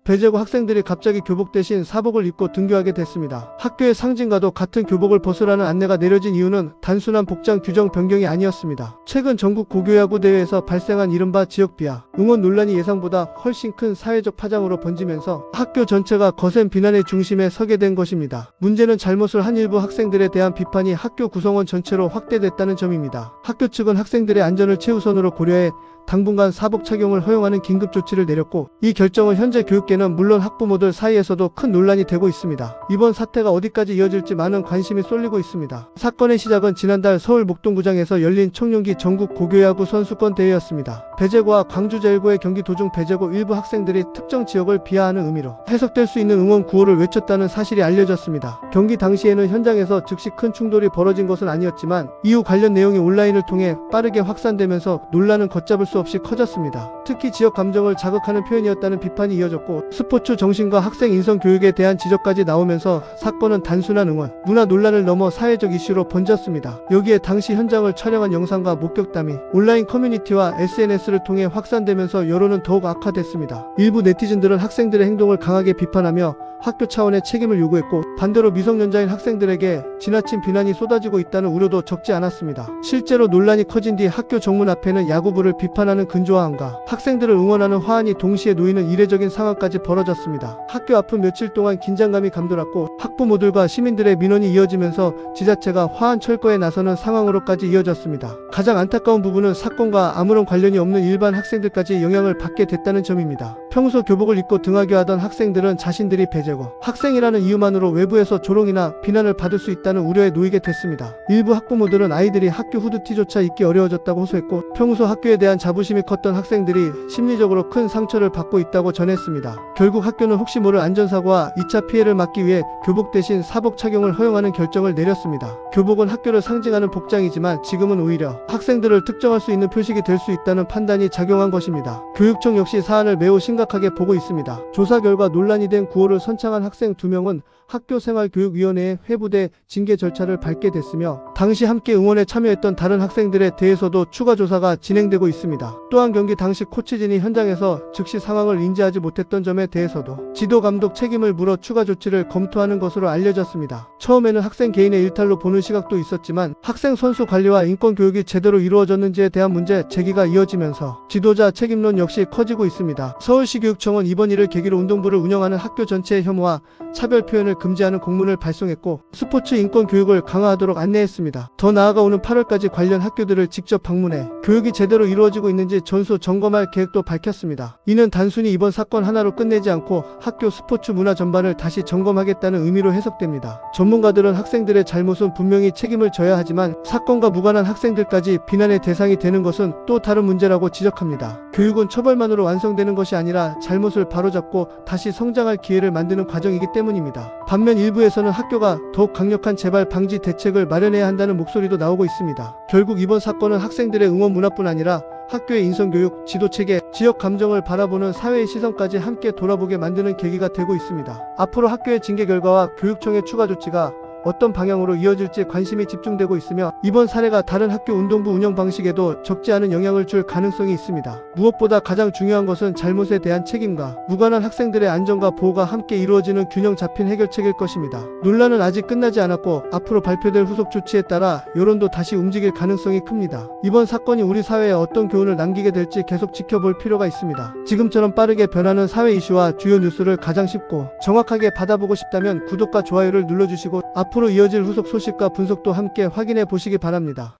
배제고 학생들이 갑자기 교복 대신 사복을 입고 등교하게 됐습니다. 학교의 상징과도 같은 교복을 벗으라는 안내가 내려진 이유는 단순한 복장 규정 변경이 아니었습니다. 최근 전국 고교야구 대회에서 발생한 이른바 지역 비하, 응원 논란이 예상보다 훨씬 큰 사회적 파장으로 번지면서 학교 전체가 거센 비난의 중심에 서게 된 것입니다. 문제는 잘못을 한 일부 학생들에 대한 비판이 학교 구성원 전체로 확대됐다는 점입니다. 학교 측은 학생들의 안전을 최우선으로 고려해 당분간 사복 착용을 허용하는 긴급 조치를 내렸고, 이 결정은 현재 교육계는 물론 학부모들 사이에서도 큰 논란이 되고 있습니다. 이번 사태가 어디까지 이어질지 많은 관심이 쏠리고 있습니다. 사건의 시작은 지난달 서울 목동구장에서 열린 청룡기 전국 고교야구 선수권 대회였습니다. 배제고와 광주제일고의 경기 도중 배제고 일부 학생들이 특정 지역을 비하하는 의미로 해석될 수 있는 응원 구호를 외쳤다는 사실이 알려졌습니다. 경기 당시에는 현장에서 즉시 큰 충돌이 벌어진 것은 아니었지만 이후 관련 내용이 온라인을 통해 빠르게 확산되면서 논란은 걷잡을 수 없이 커졌습니다. 특히 지역 감정을 자극하는 표현이었다는 비판이 이어졌고, 스포츠 정신과 학생 인성 교육에 대한 지적까지 나오면서 사건은 단순한 응원, 문화 논란을 넘어 사회적 이슈로 번졌습니다. 여기에 당시 현장을 촬영한 영상과 목격담이 온라인 커뮤니티와 SNS를 통해 확산되면서 여론은 더욱 악화됐습니다. 일부 네티즌들은 학생들의 행동을 강하게 비판하며 학교 차원의 책임을 요구했고, 반대로 미성년자인 학생들에게 지나친 비난이 쏟아지고 있다는 우려도 적지 않았습니다. 실제로 논란이 커진 뒤 학교 정문 앞에는 야구부를 비판하는 근조화함과 학생들을 응원하는 화환이 동시에 놓이는 이례적인 상황까지 벌어졌습니다. 학교 앞은 며칠 동안 긴장감이 감돌았고, 학부모들과 시민들의 민원이 이어지면서 지자체가 화환 철거에 나서는 상황으로까지 이어졌습니다. 가장 안타까운 부분은 사건과 아무런 관련이 없는 일반 학생들까지 영향을 받게 됐다는 점입니다. 평소 교복을 입고 등하교하던 학생들은 자신들이 배제고 학생이라는 이유만으로 외부에서 조롱이나 비난을 받을 수 있다는 우려에 놓이게 됐습니다. 일부 학부모들은 아이들이 학교 후드티조차 입기 어려워졌다고 호소했고, 평소 학교에 대한 자부심이 컸던 학생들이 심리적으로 큰 상처를 받고 있다고 전했습니다. 결국 학교는 혹시 모를 안전사고와 2차 피해를 막기 위해 교복 대신 사복 착용을 허용하는 결정을 내렸습니다. 교복은 학교를 상징하는 복장이지만 지금은 오히려 학생들을 특정할 수 있는 표식이 될 수 있다는 판단이 작용한 것입니다. 교육청 역시 사안을 매우 심각하게 보고 있습니다. 조사 결과 논란이 된 구호를 선창한 학생 2명은 학교생활교육위원회의 회부돼 징계 절차를 밟게 됐으며, 당시 함께 응원에 참여했던 다른 학생들에 대해서도 추가 조사가 진행되고 있습니다. 또한 경기 당시 코치진이 현장에서 즉시 상황을 인지하지 못했던 점에 대해서도 지도감독 책임을 물어 추가 조치를 검토하는 것으로 알려졌습니다. 처음에는 학생 개인의 일탈로 보는 시각도 있었지만, 학생 선수 관리와 인권 교육이 제대로 이루어졌는지에 대한 문제 제기가 이어지면서 지도자 책임론 역시 커지고 있습니다. 서울시 교육청은 이번 일을 계기로 운동부를 운영하는 학교 전체의 혐오와 차별 표현을 금지하는 공문을 발송했고, 스포츠 인권 교육을 강화하도록 안내했습니다. 더 나아가 오는 8월까지 관련 학교들을 직접 방문해 교육이 제대로 이루어지고 있는지 전수 점검할 계획도 밝혔습니다. 이는 단순히 이번 사건 하나로 끝내지 않고 학교 스포츠 문화 전반을 다시 점검하겠다는 의미로 해석됩니다. 전문가들은 학생들의 잘못은 분명히 책임을 져야 하지만 사건과 무관한 학생들까지 비난의 대상이 되는 것은 또 다른 문제라고 지적합니다. 교육은 처벌만으로 완성되는 것이 아니라 잘못을 바로잡고 다시 성장할 기회를 만드는 과정이기 때문입니다. 반면 일부에서는 학교가 더욱 강력한 재발 방지 대책을 마련해야 한다는 목소리도 나오고 있습니다. 결국 이번 사건은 학생들의 응원 문화뿐 아니라 학교의 인성교육, 지도체계, 지역 감정을 바라보는 사회의 시선까지 함께 돌아보게 만드는 계기가 되고 있습니다. 앞으로 학교의 징계 결과와 교육청의 추가 조치가 어떤 방향으로 이어질지 관심이 집중되고 있으며, 이번 사례가 다른 학교 운동부 운영 방식에도 적지 않은 영향을 줄 가능성이 있습니다. 무엇보다 가장 중요한 것은 잘못에 대한 책임과 무관한 학생들의 안전과 보호가 함께 이루어지는 균형 잡힌 해결책일 것입니다. 논란은 아직 끝나지 않았고, 앞으로 발표될 후속 조치에 따라 여론도 다시 움직일 가능성이 큽니다. 이번 사건이 우리 사회에 어떤 교훈을 남기게 될지 계속 지켜볼 필요가 있습니다. 지금처럼 빠르게 변하는 사회 이슈와 주요 뉴스를 가장 쉽고 정확하게 받아보고 싶다면 구독과 좋아요를 눌러주시고, 앞으로 이어질 후속 소식과 분석도 함께 확인해 보시기 바랍니다.